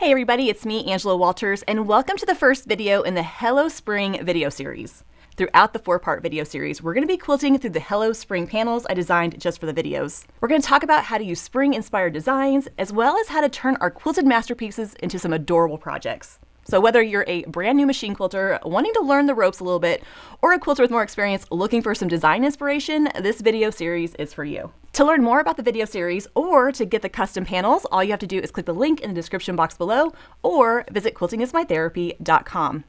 Hey everybody, it's me, Angela Walters, and welcome to the first video in the Hello Spring video series. Throughout the 4-part video series, we're going to be quilting through the Hello Spring panels I designed just for the videos. We're going to talk about how to use spring-inspired designs, as well as how to turn our quilted masterpieces into some adorable projects. So whether you're a brand new machine quilter wanting to learn the ropes a little bit, or a quilter with more experience looking for some design inspiration, this video series is for you. To learn more about the video series or to get the custom panels, all you have to do is click the link in the description box below or visit quiltingismytherapy.com.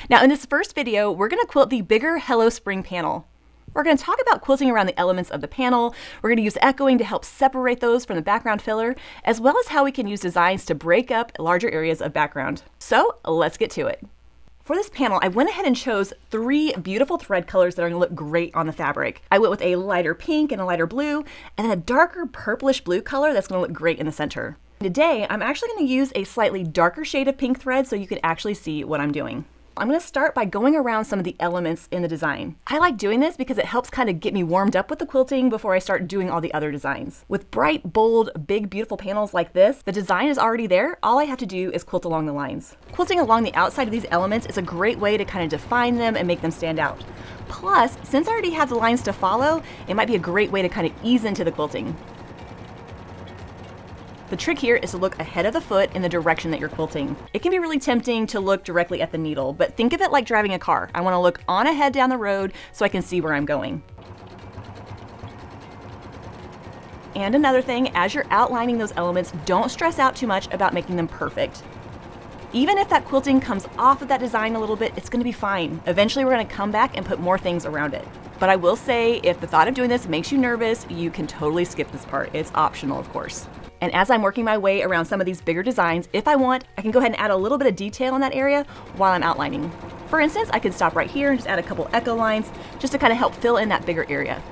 Now in this first video, we're going to quilt the bigger Hello Spring panel. We're going to talk about quilting around the elements of the panel. We're going to use echoing to help separate those from the background filler, as well as how we can use designs to break up larger areas of background. So let's get to it. For this panel, I went ahead and chose 3 beautiful thread colors that are going to look great on the fabric. I went with a lighter pink and a lighter blue, and then a darker purplish blue color that's going to look great in the center. Today, I'm actually going to use a slightly darker shade of pink thread so you can actually see what I'm doing. I'm going to start by going around some of the elements in the design. I like doing this because it helps kind of get me warmed up with the quilting before I start doing all the other designs. With bright, bold, big, beautiful panels like this, the design is already there. All I have to do is quilt along the lines. Quilting along the outside of these elements is a great way to kind of define them and make them stand out. Plus, since I already have the lines to follow, it might be a great way to kind of ease into the quilting. The trick here is to look ahead of the foot in the direction that you're quilting. It can be really tempting to look directly at the needle, but think of it like driving a car. I want to look on ahead down the road so I can see where I'm going. And another thing, as you're outlining those elements, don't stress out too much about making them perfect. Even if that quilting comes off of that design a little bit, it's going to be fine. Eventually we're going to come back and put more things around it. But I will say, if the thought of doing this makes you nervous, you can totally skip this part. It's optional, of course. And as I'm working my way around some of these bigger designs, if I want, I can go ahead and add a little bit of detail in that area while I'm outlining. For instance, I could stop right here and just add a couple echo lines just to kind of help fill in that bigger area.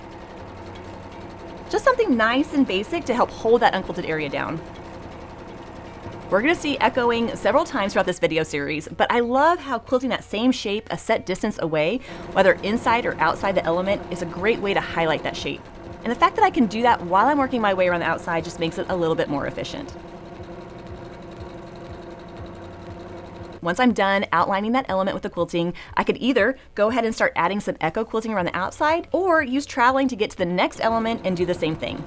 Just something nice and basic to help hold that unquilted area down. We're going to see echoing several times throughout this video series, but I love how quilting that same shape a set distance away, whether inside or outside the element, is a great way to highlight that shape. And the fact that I can do that while I'm working my way around the outside just makes it a little bit more efficient. Once I'm done outlining that element with the quilting, I could either go ahead and start adding some echo quilting around the outside, or use traveling to get to the next element and do the same thing.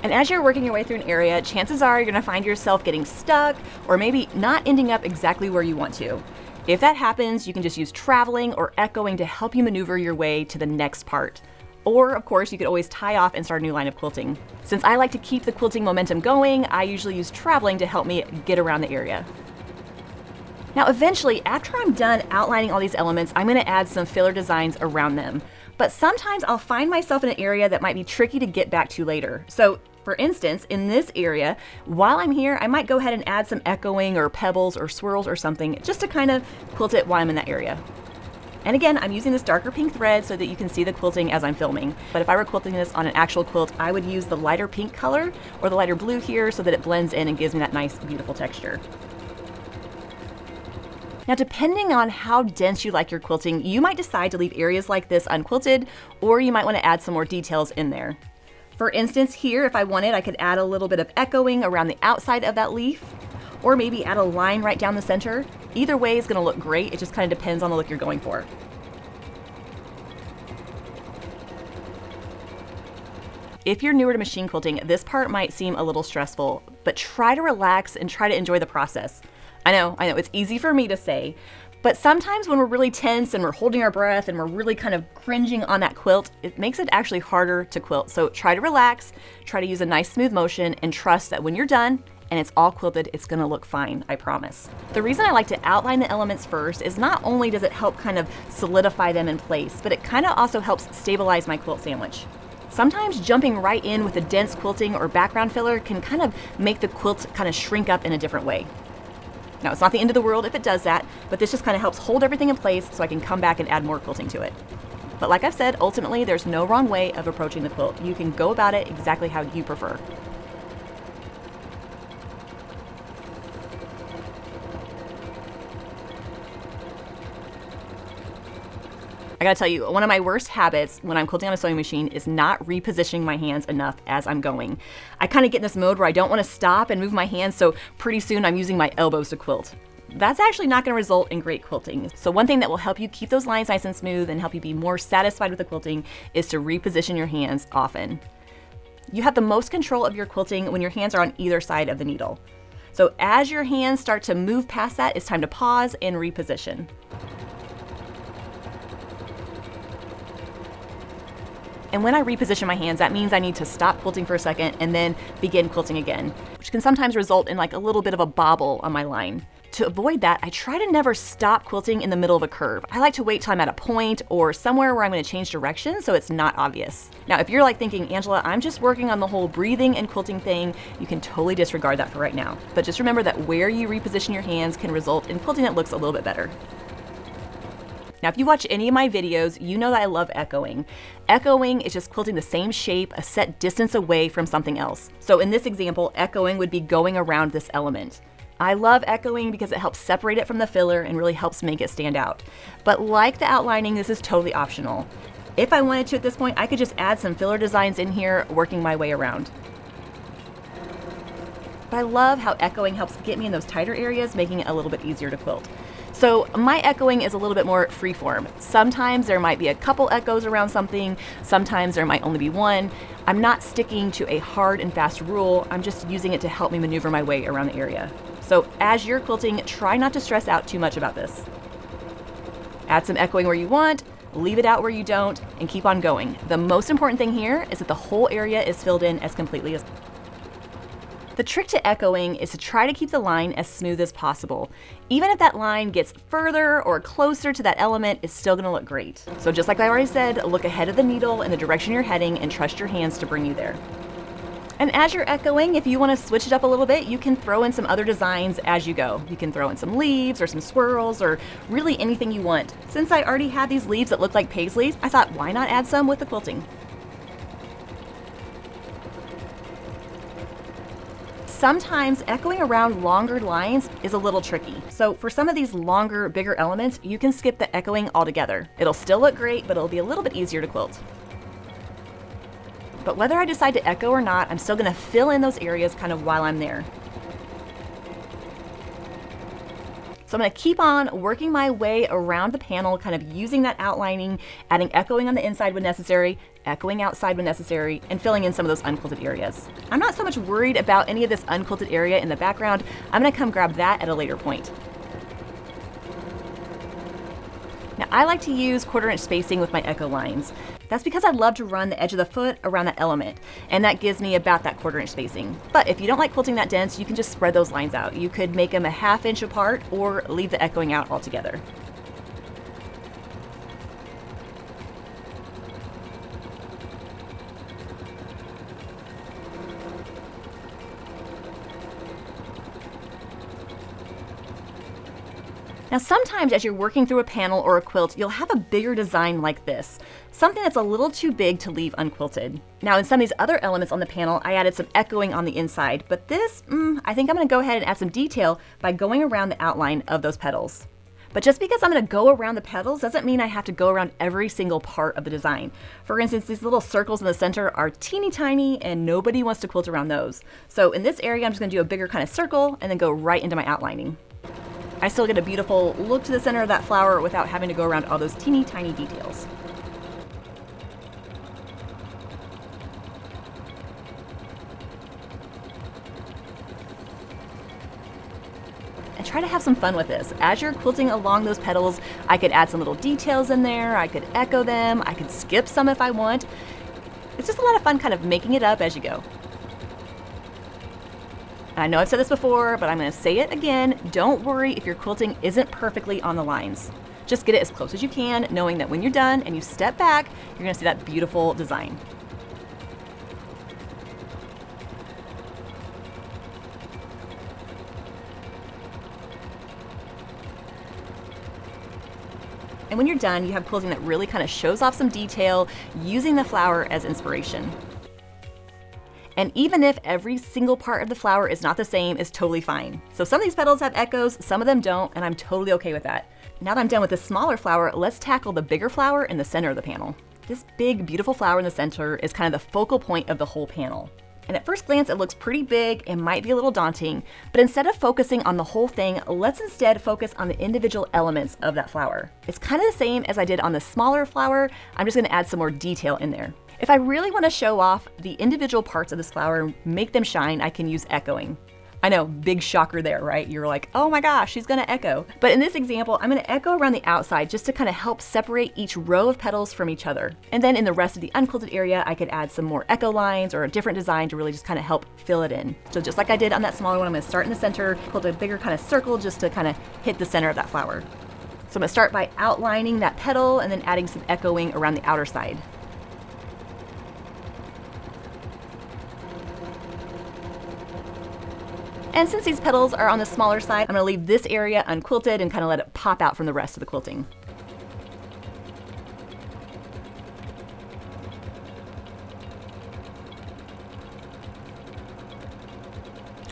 And as you're working your way through an area, chances are you're going to find yourself getting stuck or maybe not ending up exactly where you want to. If that happens, you can just use traveling or echoing to help you maneuver your way to the next part. Or, of course, you could always tie off and start a new line of quilting. Since I like to keep the quilting momentum going, I usually use traveling to help me get around the area. Now, eventually, after I'm done outlining all these elements, I'm going to add some filler designs around them. But sometimes I'll find myself in an area that might be tricky to get back to later. So, for instance, in this area, while I'm here, I might go ahead and add some echoing or pebbles or swirls or something just to kind of quilt it while I'm in that area. And again, I'm using this darker pink thread so that you can see the quilting as I'm filming. But if I were quilting this on an actual quilt, I would use the lighter pink color or the lighter blue here so that it blends in and gives me that nice, beautiful texture. Now, depending on how dense you like your quilting, you might decide to leave areas like this unquilted, or you might want to add some more details in there. For instance, here, if I wanted, I could add a little bit of echoing around the outside of that leaf, or maybe add a line right down the center. Either way is going to look great. It just kind of depends on the look you're going for. If you're newer to machine quilting, this part might seem a little stressful, but try to relax and try to enjoy the process. I know, it's easy for me to say, but sometimes when we're really tense and we're holding our breath and we're really kind of cringing on that quilt, it makes it actually harder to quilt. So try to relax, try to use a nice smooth motion, and trust that when you're done and it's all quilted, it's gonna look fine, I promise. The reason I like to outline the elements first is not only does it help kind of solidify them in place, but it kind of also helps stabilize my quilt sandwich. Sometimes jumping right in with a dense quilting or background filler can kind of make the quilt kind of shrink up in a different way. Now, it's not the end of the world if it does that, but this just kind of helps hold everything in place so I can come back and add more quilting to it. But like I've said, ultimately, there's no wrong way of approaching the quilt. You can go about it exactly how you prefer. I gotta tell you, one of my worst habits when I'm quilting on a sewing machine is not repositioning my hands enough as I'm going. I kind of get in this mode where I don't want to stop and move my hands, so pretty soon I'm using my elbows to quilt. That's actually not going to result in great quilting. So one thing that will help you keep those lines nice and smooth and help you be more satisfied with the quilting is to reposition your hands often. You have the most control of your quilting when your hands are on either side of the needle. So as your hands start to move past that, it's time to pause and reposition. And when I reposition my hands, that means I need to stop quilting for a second and then begin quilting again, which can sometimes result in like a little bit of a bobble on my line. To avoid that, I try to never stop quilting in the middle of a curve. I like to wait till I'm at a point or somewhere where I'm going to change direction so it's not obvious. Now, if you're like thinking, Angela, I'm just working on the whole breathing and quilting thing, you can totally disregard that for right now. But just remember that where you reposition your hands can result in quilting that looks a little bit better. Now, if you watch any of my videos, you know that I love echoing. Echoing is just quilting the same shape a set distance away from something else. So in this example, echoing would be going around this element. I love echoing because it helps separate it from the filler and really helps make it stand out. But like the outlining, this is totally optional. If I wanted to at this point, I could just add some filler designs in here, working my way around. But I love how echoing helps get me in those tighter areas, making it a little bit easier to quilt. So my echoing is a little bit more freeform. Sometimes there might be a couple echoes around something, sometimes there might only be one. I'm not sticking to a hard and fast rule, I'm just using it to help me maneuver my way around the area. So as you're quilting, try not to stress out too much about this. Add some echoing where you want, leave it out where you don't, and keep on going. The most important thing here is that the whole area is filled in as completely as possible. The trick to echoing is to try to keep the line as smooth as possible. Even if that line gets further or closer to that element, it's still gonna look great. So just like I already said, look ahead of the needle in the direction you're heading and trust your hands to bring you there. And as you're echoing, if you wanna switch it up a little bit, you can throw in some other designs as you go. You can throw in some leaves or some swirls or really anything you want. Since I already had these leaves that look like Paisleys, I thought why not add some with the quilting? Sometimes echoing around longer lines is a little tricky. So for some of these longer, bigger elements, you can skip the echoing altogether. It'll still look great, but it'll be a little bit easier to quilt. But whether I decide to echo or not, I'm still gonna fill in those areas kind of while I'm there. So I'm gonna keep on working my way around the panel, kind of using that outlining, adding echoing on the inside when necessary, echoing outside when necessary, and filling in some of those unquilted areas. I'm not so much worried about any of this unquilted area in the background. I'm gonna come grab that at a later point. Now, I like to use 1/4 inch spacing with my echo lines. That's because I love to run the edge of the foot around that element, and that gives me about that 1/4 inch spacing. But if you don't like quilting that dense, you can just spread those lines out. You could make them a 1/2 inch apart or leave the echoing out altogether. Now sometimes as you're working through a panel or a quilt, you'll have a bigger design like this, something that's a little too big to leave unquilted. Now in some of these other elements on the panel, I added some echoing on the inside, but this, I think I'm gonna go ahead and add some detail by going around the outline of those petals. But just because I'm gonna go around the petals doesn't mean I have to go around every single part of the design. For instance, these little circles in the center are teeny tiny and nobody wants to quilt around those. So in this area, I'm just gonna do a bigger kind of circle and then go right into my outlining. I still get a beautiful look to the center of that flower without having to go around all those teeny tiny details. And try to have some fun with this. As you're quilting along those petals, I could add some little details in there, I could echo them, I could skip some if I want. It's just a lot of fun kind of making it up as you go. I know I've said this before, but I'm going to say it again. Don't worry if your quilting isn't perfectly on the lines. Just get it as close as you can, knowing that when you're done and you step back, you're going to see that beautiful design. And when you're done, you have quilting that really kind of shows off some detail, using the flower as inspiration. And even if every single part of the flower is not the same, it's totally fine. So some of these petals have echoes, some of them don't, and I'm totally okay with that. Now that I'm done with the smaller flower, let's tackle the bigger flower in the center of the panel. This big, beautiful flower in the center is kind of the focal point of the whole panel. And at first glance, it looks pretty big and might be a little daunting, but instead of focusing on the whole thing, let's instead focus on the individual elements of that flower. It's kind of the same as I did on the smaller flower, I'm just gonna add some more detail in there. If I really wanna show off the individual parts of this flower and make them shine, I can use echoing. I know, big shocker there, right? You're like, oh my gosh, she's gonna echo. But in this example, I'm gonna echo around the outside just to kind of help separate each row of petals from each other. And then in the rest of the unquilted area, I could add some more echo lines or a different design to really just kind of help fill it in. So just like I did on that smaller one, I'm gonna start in the center, quilt a bigger kind of circle just to kind of hit the center of that flower. So I'm gonna start by outlining that petal and then adding some echoing around the outer side. And since these petals are on the smaller side, I'm gonna leave this area unquilted and kind of let it pop out from the rest of the quilting.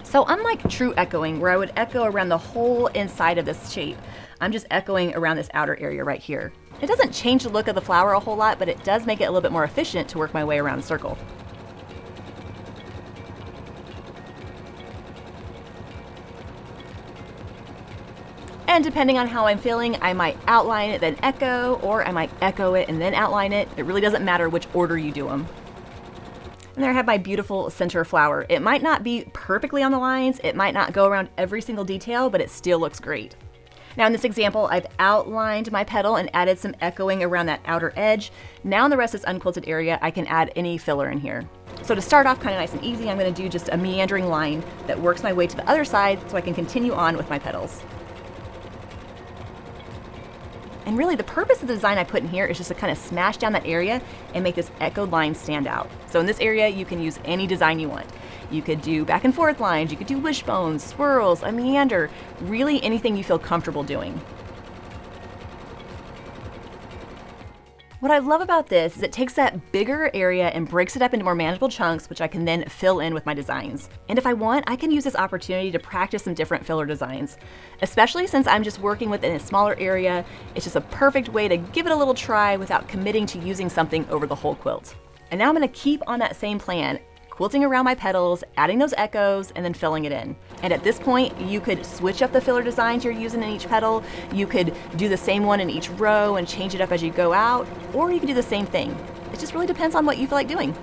So unlike true echoing, where I would echo around the whole inside of this shape, I'm just echoing around this outer area right here. It doesn't change the look of the flower a whole lot, but it does make it a little bit more efficient to work my way around the circle. And depending on how I'm feeling, I might outline it, then echo, or I might echo it and then outline it. It really doesn't matter which order you do them. And there I have my beautiful center flower. It might not be perfectly on the lines, it might not go around every single detail, but it still looks great. Now in this example, I've outlined my petal and added some echoing around that outer edge. Now in the rest of this unquilted area, I can add any filler in here. So to start off kind of nice and easy, I'm gonna do just a meandering line that works my way to the other side so I can continue on with my petals. And really the purpose of the design I put in here is just to kind of smash down that area and make this echoed line stand out. So in this area, you can use any design you want. You could do back and forth lines, you could do wishbones, swirls, a meander, really anything you feel comfortable doing. What I love about this is it takes that bigger area and breaks it up into more manageable chunks, which I can then fill in with my designs. And if I want, I can use this opportunity to practice some different filler designs. Especially since I'm just working within a smaller area, it's just a perfect way to give it a little try without committing to using something over the whole quilt. And now I'm gonna keep on that same plan, quilting around my petals, adding those echoes, and then filling it in. And at this point, you could switch up the filler designs you're using in each petal, you could do the same one in each row and change it up as you go out, or you could do the same thing. It just really depends on what you feel like doing.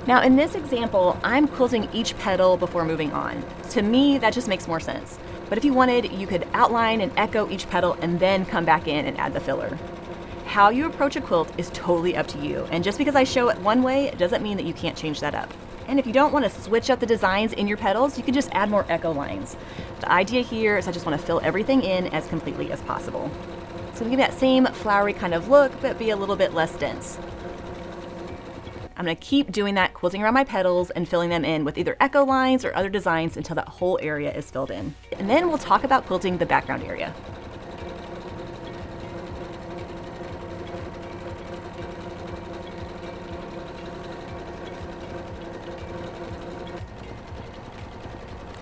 Now in this example, I'm quilting each petal before moving on. To me, that just makes more sense. But if you wanted, you could outline and echo each petal and then come back in and add the filler. How you approach a quilt is totally up to you, and just because I show it one way, it doesn't mean that you can't change that up. And if you don't want to switch up the designs in your petals, you can just add more echo lines. The idea here is I just want to fill everything in as completely as possible. So give me that same flowery kind of look, but be a little bit less dense. I'm going to keep doing that, quilting around my petals and filling them in with either echo lines or other designs until that whole area is filled in. And then we'll talk about quilting the background area.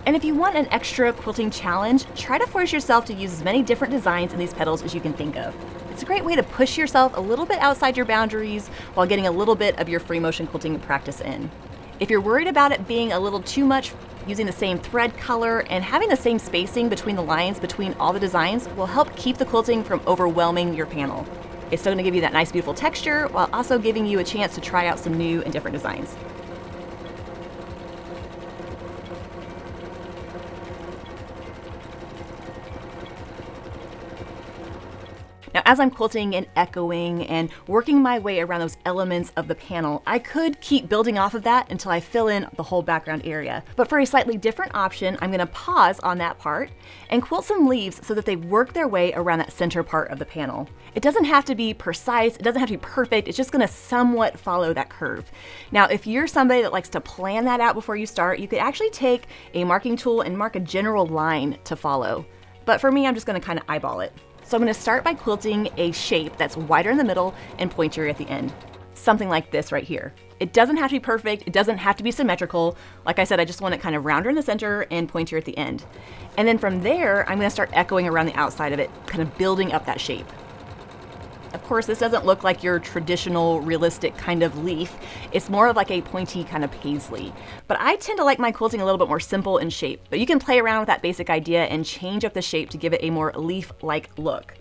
And if you want an extra quilting challenge, try to force yourself to use as many different designs in these petals as you can think of. It's a great way to push yourself a little bit outside your boundaries while getting a little bit of your free motion quilting practice in. If you're worried about it being a little too much, using the same thread color and having the same spacing between the lines between all the designs will help keep the quilting from overwhelming your panel. It's still going to give you that nice, beautiful texture while also giving you a chance to try out some new and different designs. Now, as I'm quilting and echoing and working my way around those elements of the panel, I could keep building off of that until I fill in the whole background area. But for a slightly different option, I'm gonna pause on that part and quilt some leaves so that they work their way around that center part of the panel. It doesn't have to be precise, it doesn't have to be perfect, it's just gonna somewhat follow that curve. Now, if you're somebody that likes to plan that out before you start, you could actually take a marking tool and mark a general line to follow. But for me, I'm just gonna kind of eyeball it. So I'm going to start by quilting a shape that's wider in the middle and pointier at the end. something like this right here. It doesn't have to be perfect. It doesn't have to be symmetrical. Like I said, I just want it kind of rounder in the center and pointier at the end. And then from there, I'm going to start echoing around the outside of it, kind of building up that shape. Of course, this doesn't look like your traditional, realistic kind of leaf. It's more of like a pointy kind of paisley. But I tend to like my quilting a little bit more simple in shape. But you can play around with that basic idea and change up the shape to give it a more leaf-like look.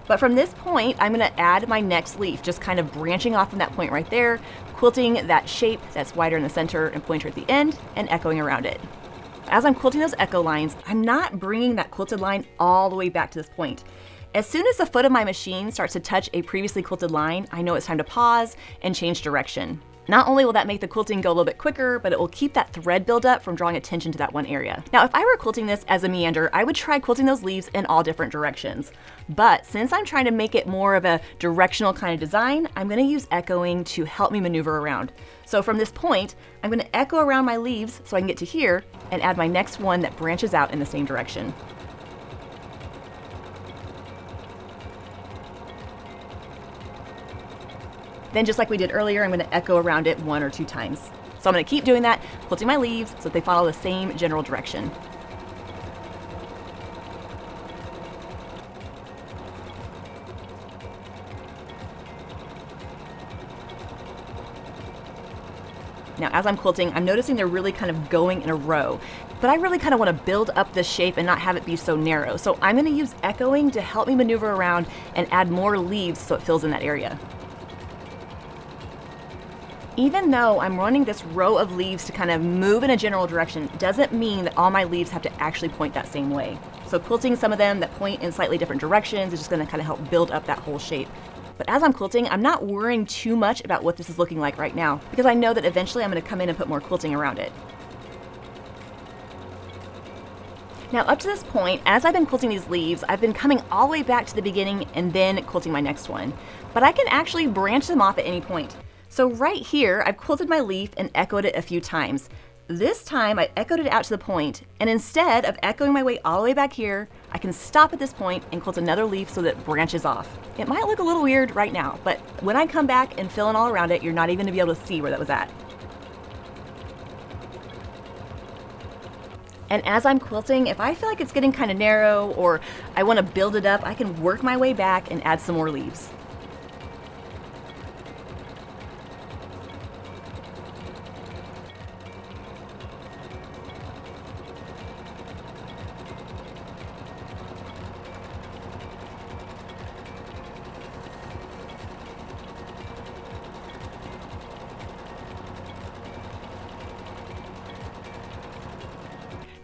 But from this point, I'm going to add my next leaf, just kind of branching off from that point right there, quilting that shape that's wider in the center and pointier at the end, and echoing around it. As I'm quilting those echo lines, I'm not bringing that quilted line all the way back to this point. As soon as the foot of my machine starts to touch a previously quilted line, I know it's time to pause and change direction. Not only will that make the quilting go a little bit quicker, but it will keep that thread buildup from drawing attention to that one area. Now, if I were quilting this as a meander, I would try quilting those leaves in all different directions. But since I'm trying to make it more of a directional kind of design, I'm going to use echoing to help me maneuver around. So from this point, I'm going to echo around my leaves so I can get to here and add my next one that branches out in the same direction. Then just like we did earlier, I'm going to echo around it 1 or 2 times. So I'm going to keep doing that, quilting my leaves so that they follow the same general direction. Now, as I'm quilting, I'm noticing they're really kind of going in a row, but I really kind of want to build up this shape and not have it be so narrow. So I'm going to use echoing to help me maneuver around and add more leaves so it fills in that area. Even though I'm running this row of leaves to kind of move in a general direction, doesn't mean that all my leaves have to actually point that same way. So quilting some of them that point in slightly different directions is just going to kind of help build up that whole shape. But as I'm quilting, I'm not worrying too much about what this is looking like right now, because I know that eventually I'm going to come in and put more quilting around it. Now up to this point, as I've been quilting these leaves, I've been coming all the way back to the beginning and then quilting my next one. But I can actually branch them off at any point. So right here, I've quilted my leaf and echoed it a few times. This time I echoed it out to the point, and instead of echoing my way all the way back here, I can stop at this point and quilt another leaf so that it branches off. It might look a little weird right now, but when I come back and fill in all around it, you're not even going to be able to see where that was at. And as I'm quilting, if I feel like it's getting kind of narrow or I want to build it up, I can work my way back and add some more leaves.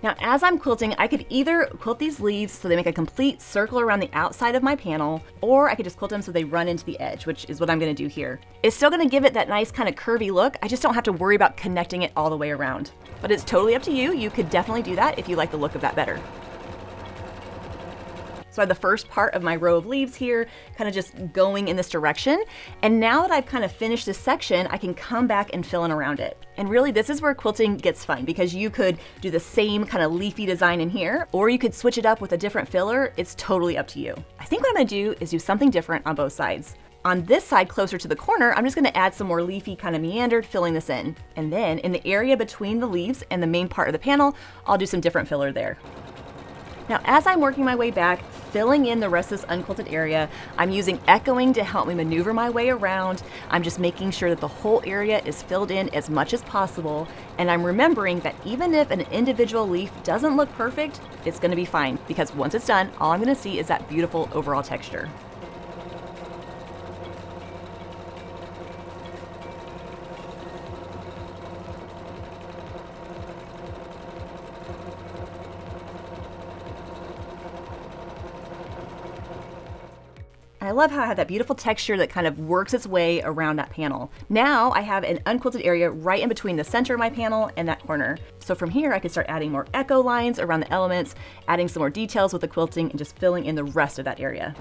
Now, as I'm quilting, I could either quilt these leaves so they make a complete circle around the outside of my panel, or I could just quilt them so they run into the edge, which is what I'm going to do here. It's still going to give it that nice kind of curvy look. I just don't have to worry about connecting it all the way around. But it's totally up to you. You could definitely do that if you like the look of that better. So I have the first part of my row of leaves here, kind of just going in this direction. And now that I've kind of finished this section, I can come back and fill in around it. And really, this is where quilting gets fun, because you could do the same kind of leafy design in here, or you could switch it up with a different filler. It's totally up to you. I think what I'm gonna do is do something different on both sides. On this side, closer to the corner, I'm just gonna add some more leafy kind of meandered, filling this in. And then in the area between the leaves and the main part of the panel, I'll do some different filler there. Now, as I'm working my way back, filling in the rest of this unquilted area, I'm using echoing to help me maneuver my way around. I'm just making sure that the whole area is filled in as much as possible. And I'm remembering that even if an individual leaf doesn't look perfect, it's gonna be fine, because once it's done, all I'm gonna see is that beautiful overall texture. And I love how I have that beautiful texture that kind of works its way around that panel. Now I have an unquilted area right in between the center of my panel and that corner. So from here I can start adding more echo lines around the elements, adding some more details with the quilting, and just filling in the rest of that area.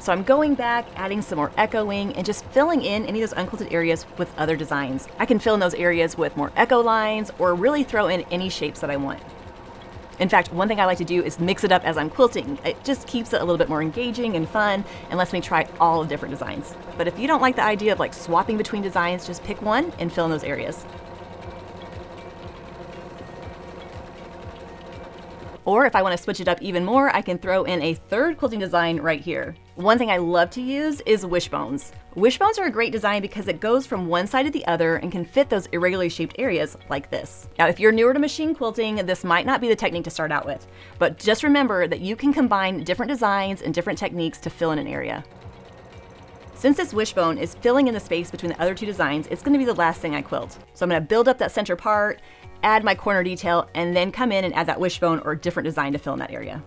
So I'm going back, adding some more echoing, and just filling in any of those unquilted areas with other designs. I can fill in those areas with more echo lines, or really throw in any shapes that I want. In fact, one thing I like to do is mix it up as I'm quilting. It just keeps it a little bit more engaging and fun and lets me try all the different designs. But if you don't like the idea of like swapping between designs, just pick one and fill in those areas. Or if I want to switch it up even more, I can throw in a third quilting design right here. One thing I love to use is wishbones. Wishbones are a great design because it goes from one side to the other and can fit those irregularly shaped areas like this. Now, if you're newer to machine quilting, this might not be the technique to start out with, but just remember that you can combine different designs and different techniques to fill in an area. Since this wishbone is filling in the space between the other two designs, it's going to be the last thing I quilt. So I'm going to build up that center part, add my corner detail, and then come in and add that wishbone or a different design to fill in that area.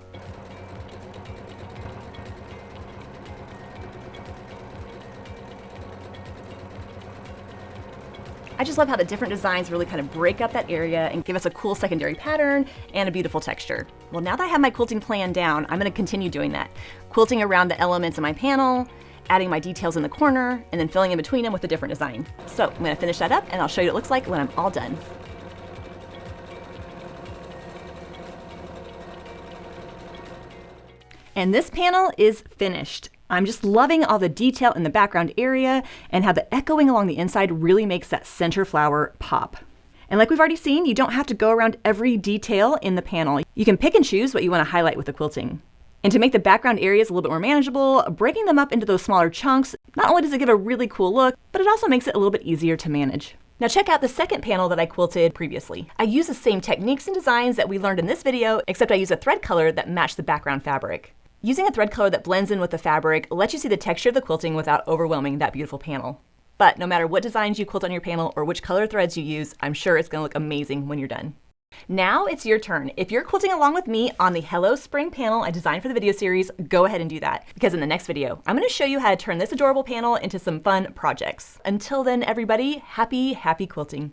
I just love how the different designs really kind of break up that area and give us a cool secondary pattern and a beautiful texture. Well, now that I have my quilting plan down, I'm going to continue doing that. Quilting around the elements in my panel, adding my details in the corner, and then filling in between them with a different design. So I'm going to finish that up and I'll show you what it looks like when I'm all done. And this panel is finished. I'm just loving all the detail in the background area and how the echoing along the inside really makes that center flower pop. And like we've already seen, you don't have to go around every detail in the panel. You can pick and choose what you want to highlight with the quilting. And to make the background areas a little bit more manageable, breaking them up into those smaller chunks, not only does it give a really cool look, but it also makes it a little bit easier to manage. Now check out the second panel that I quilted previously. I use the same techniques and designs that we learned in this video, except I use a thread color that matched the background fabric. Using a thread color that blends in with the fabric lets you see the texture of the quilting without overwhelming that beautiful panel. But no matter what designs you quilt on your panel or which color threads you use, I'm sure it's gonna look amazing when you're done. Now it's your turn. If you're quilting along with me on the Hello Spring panel I designed for the video series, go ahead and do that. Because in the next video, I'm gonna show you how to turn this adorable panel into some fun projects. Until then, everybody, happy quilting.